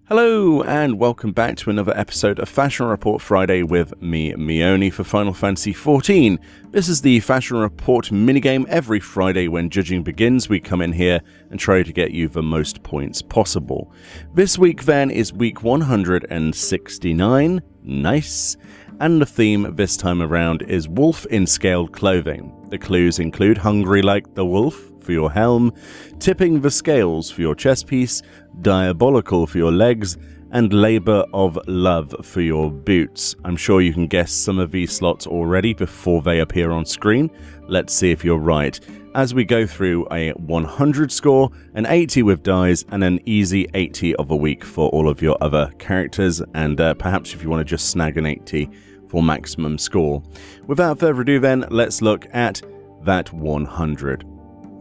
Hello and welcome back to another episode of Fashion Report Friday with me, Meoni, for Final Fantasy XIV. This is the Fashion Report minigame. Every Friday when judging begins, we come in here and try to get you the most points possible. This week then is week 169. Nice. And the theme this time around is wolf in scaled clothing. The clues include hungry like the wolf for your helm, tipping the scales for your chest piece, diabolical for your legs, and labor of love for your boots. I'm sure you can guess some of these slots already before they appear on screen. Let's see if you're right. As we go through a 100 score, an 80 with dies, and an easy 80 of a week for all of your other characters, and perhaps if you want to just snag an 80 for maximum score. Without further ado then, let's look at that 100.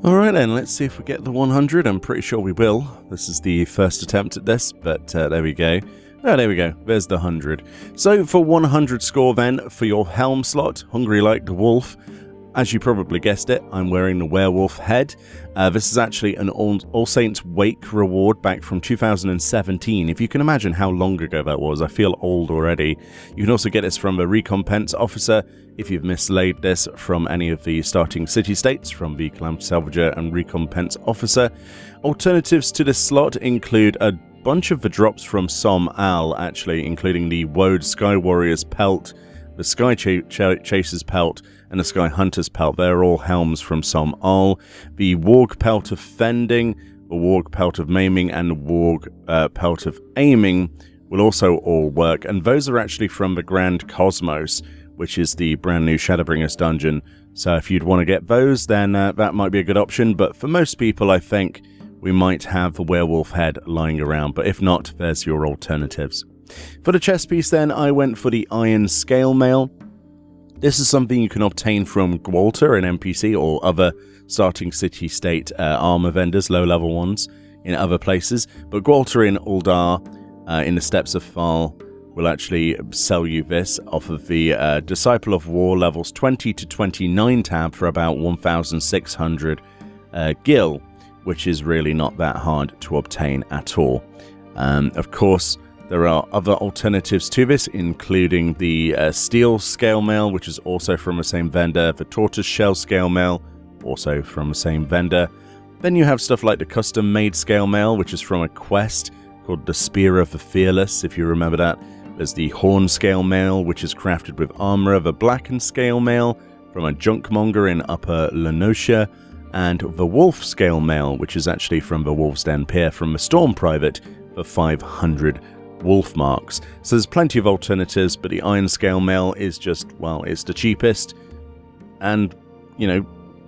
Alright then, let's see if we get the 100. I'm pretty sure we will. This is the first attempt at this, but there we go. Oh, there we go. There's the 100. So for 100 score then, for your helm slot, hungry like the wolf, as you probably guessed it, I'm wearing the werewolf head. This is actually an All Saints Wake reward back from 2017. If you can imagine how long ago that was, I feel old already. You can also get this from a recompense officer if you've mislaid this from any of the starting city-states from the Calamity Salvager and recompense officer. Alternatives to this slot include a bunch of the drops from Som Al, actually, including the Woad Sky Warrior's pelt, the Sky Chaser's pelt, and the Sky Hunter's pelt. They're all helms from Som Al. The Warg pelt of fending, the Warg pelt of maiming, and the Warg pelt of aiming will also all work, and those are actually from the Grand Cosmos, which is the brand new Shadowbringers dungeon. So if you'd want to get those, then that might be a good option, but for most people I think we might have the werewolf head lying around, but if not, there's your alternatives. For the chest piece then, I went for the Iron Scale Mail. This is something you can obtain from Gwalter, an NPC, or other starting city-state armor vendors, low-level ones, in other places. But Gwalter in Uldar, in the Steppes of Thal, will actually sell you this off of the Disciple of War levels 20 to 29 tab for about 1,600 gil, which is really not that hard to obtain at all. Of course, there are other alternatives to this, including the Steel Scale Mail, which is also from the same vendor, the Tortoise Shell Scale Mail, also from the same vendor. Then you have stuff like the custom-made Scale Mail, which is from a quest called the Spear of the Fearless, if you remember that. There's the Horn Scale Mail, which is crafted with armor, the Blackened Scale Mail from a Junkmonger in Upper Lenotia, and the Wolf Scale Mail, which is actually from the Wolf's Den Pier from the Storm Private for 500 wolf marks. So there's plenty of alternatives, but the Iron Scale Mail is just, well, it's the cheapest, and, you know,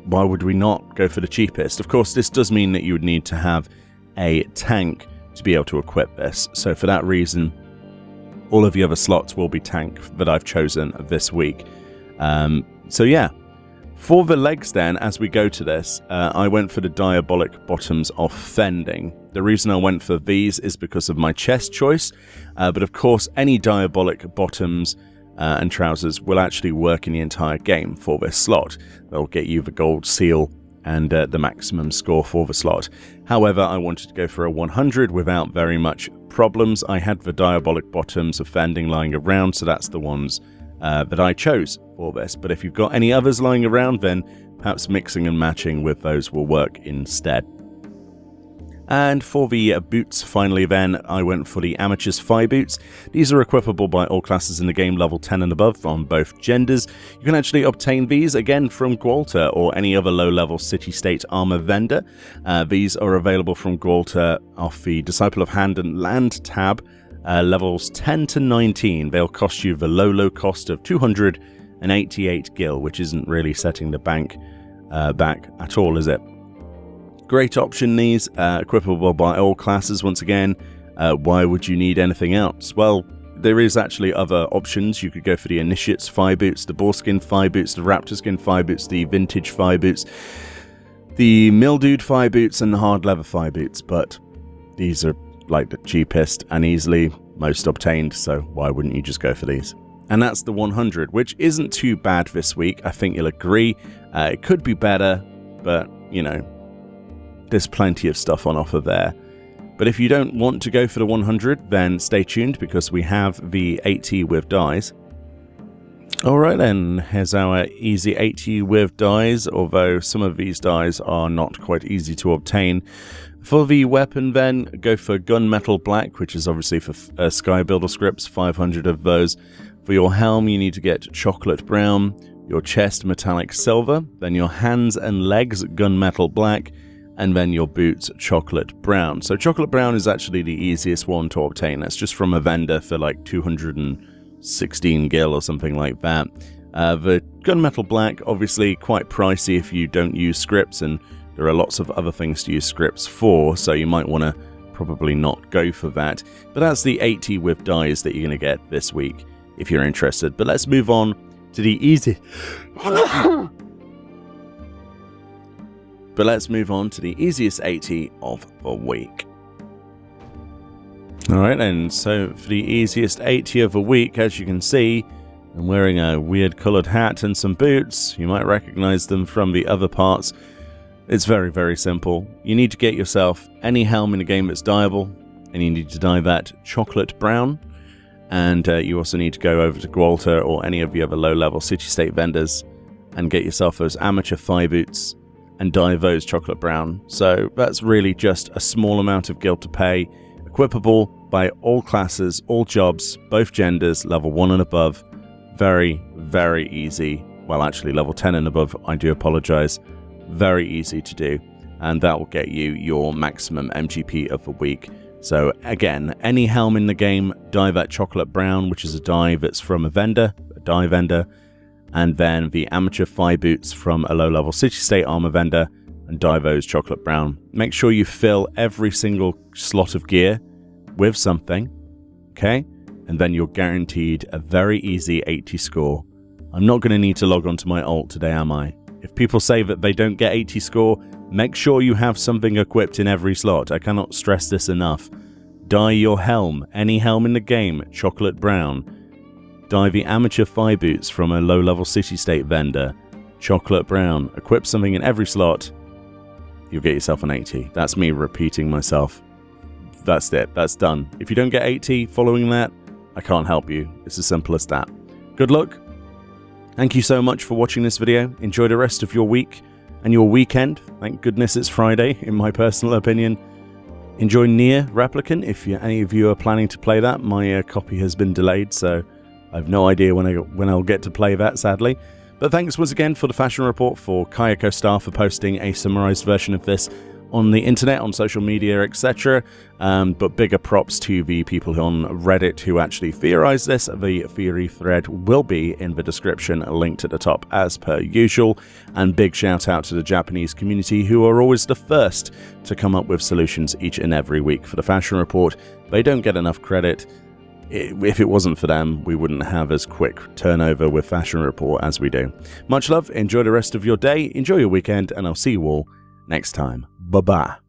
why would we not go for the cheapest? Of course, this does mean that you would need to have a tank to be able to equip this, so for that reason, all of the other slots will be tank that I've chosen this week. So yeah, for the legs then, as we go to this, I went for the Diabolic Bottoms of Fending. The reason I went for these is because of my chest choice, but of course any Diabolic Bottoms and trousers will actually work in the entire game for this slot. They'll get you the gold seal and the maximum score for the slot. However, I wanted to go for a 100 without very much problems. I had the Diabolic Bottoms of Fending lying around, so that's the ones that I chose for this. But if you've got any others lying around, then perhaps mixing and matching with those will work instead. And for the boots, finally then, I went for the Amateur's Thigh Boots. These are equipable by all classes in the game, level 10 and above, on both genders. You can actually obtain these, again, from Gwalter or any other low-level city-state armor vendor. These are available from Gwalter off the Disciple of Hand and Land tab, levels 10 to 19. They'll cost you the low cost of 288 gil, which isn't really setting the bank back at all, is it? Great option, these, equipable by all classes once again. Why would you need anything else? Well, there is actually other options. You could go for the Initiate's Thigh Boots, the Boarskin Thigh Boots, the Raptor Skin Thigh Boots, the Vintage Thigh Boots, the Mildewed Thigh Boots, and the Hard Leather Thigh Boots, but these are like the cheapest and easily most obtained, so why wouldn't you just go for these? And that's the 100, which isn't too bad this week. I think you'll agree. It could be better, but, you know, there's plenty of stuff on offer there. But if you don't want to go for the 100, then stay tuned because we have the 80 with dies. Alright then, here's our easy 80 with dies, although some of these dies are not quite easy to obtain. For the weapon then, go for Gunmetal Black, which is obviously for Sky Builder scripts, 500 of those. For your helm, you need to get Chocolate Brown, your chest Metallic Silver, then your hands and legs Gunmetal Black, and then your boots Chocolate Brown. So Chocolate Brown is actually the easiest one to obtain. That's just from a vendor for like 216 gil or something like that. The Gunmetal Black, obviously quite pricey if you don't use scripts, and there are lots of other things to use scripts for, so you might want to probably not go for that. But that's the 80 with dies that you're going to get this week if you're interested. But let's move on to the easy... But let's move on to the easiest 80 of the week. Alright then, so for the easiest 80 of the week, as you can see, I'm wearing a weird coloured hat and some boots. You might recognise them from the other parts. It's very, very simple. You need to get yourself any helm in the game that's dyeable, and you need to dye that chocolate brown. And you also need to go over to Gwalter or any of the other low-level city-state vendors and get yourself those amateur thigh boots and dye those chocolate brown. So that's really just a small amount of gil to pay, equipable by all classes, all jobs, both genders, level 1 and above. Very, very easy. Well, actually, level 10 and above, I do apologize. Very easy to do, and that will get you your maximum MGP of the week. So again, any helm in the game, dye that chocolate brown, which is a dye that's from a vendor, a dye vendor, and then the amateur thigh boots from a low-level city-state armor vendor, and dye those chocolate brown. Make sure you fill every single slot of gear with something, okay? And then you're guaranteed a very easy 80 score. I'm not going to need to log on to my alt today, am I? If people say that they don't get 80 score, make sure you have something equipped in every slot. I cannot stress this enough. Dye your helm, any helm in the game, chocolate brown. Dye the amateur thigh boots from a low-level city-state vendor, chocolate brown. Equip something in every slot, you'll get yourself an 80. That's me repeating myself. That's it. That's done. If you don't get 80 following that, I can't help you. It's as simple as that. Good luck. Thank you so much for watching this video. Enjoy the rest of your week and your weekend. Thank goodness it's Friday, in my personal opinion. Enjoy Nier Replicant if any of you are planning to play that. My copy has been delayed, so I have no idea when I'll get to play that, sadly. But thanks once again for the Fashion Report, for Kayako Star for posting a summarized version of this on the internet, on social media, etc. But bigger props to the people on Reddit who actually theorized this. The theory thread will be in the description, linked at the top as per usual. And big shout out to the Japanese community, who are always the first to come up with solutions each and every week for the Fashion Report. They don't get enough credit. If it wasn't for them, we wouldn't have as quick turnover with Fashion Report as we do. Much love, enjoy the rest of your day, enjoy your weekend, and I'll see you all next time. Bye-bye.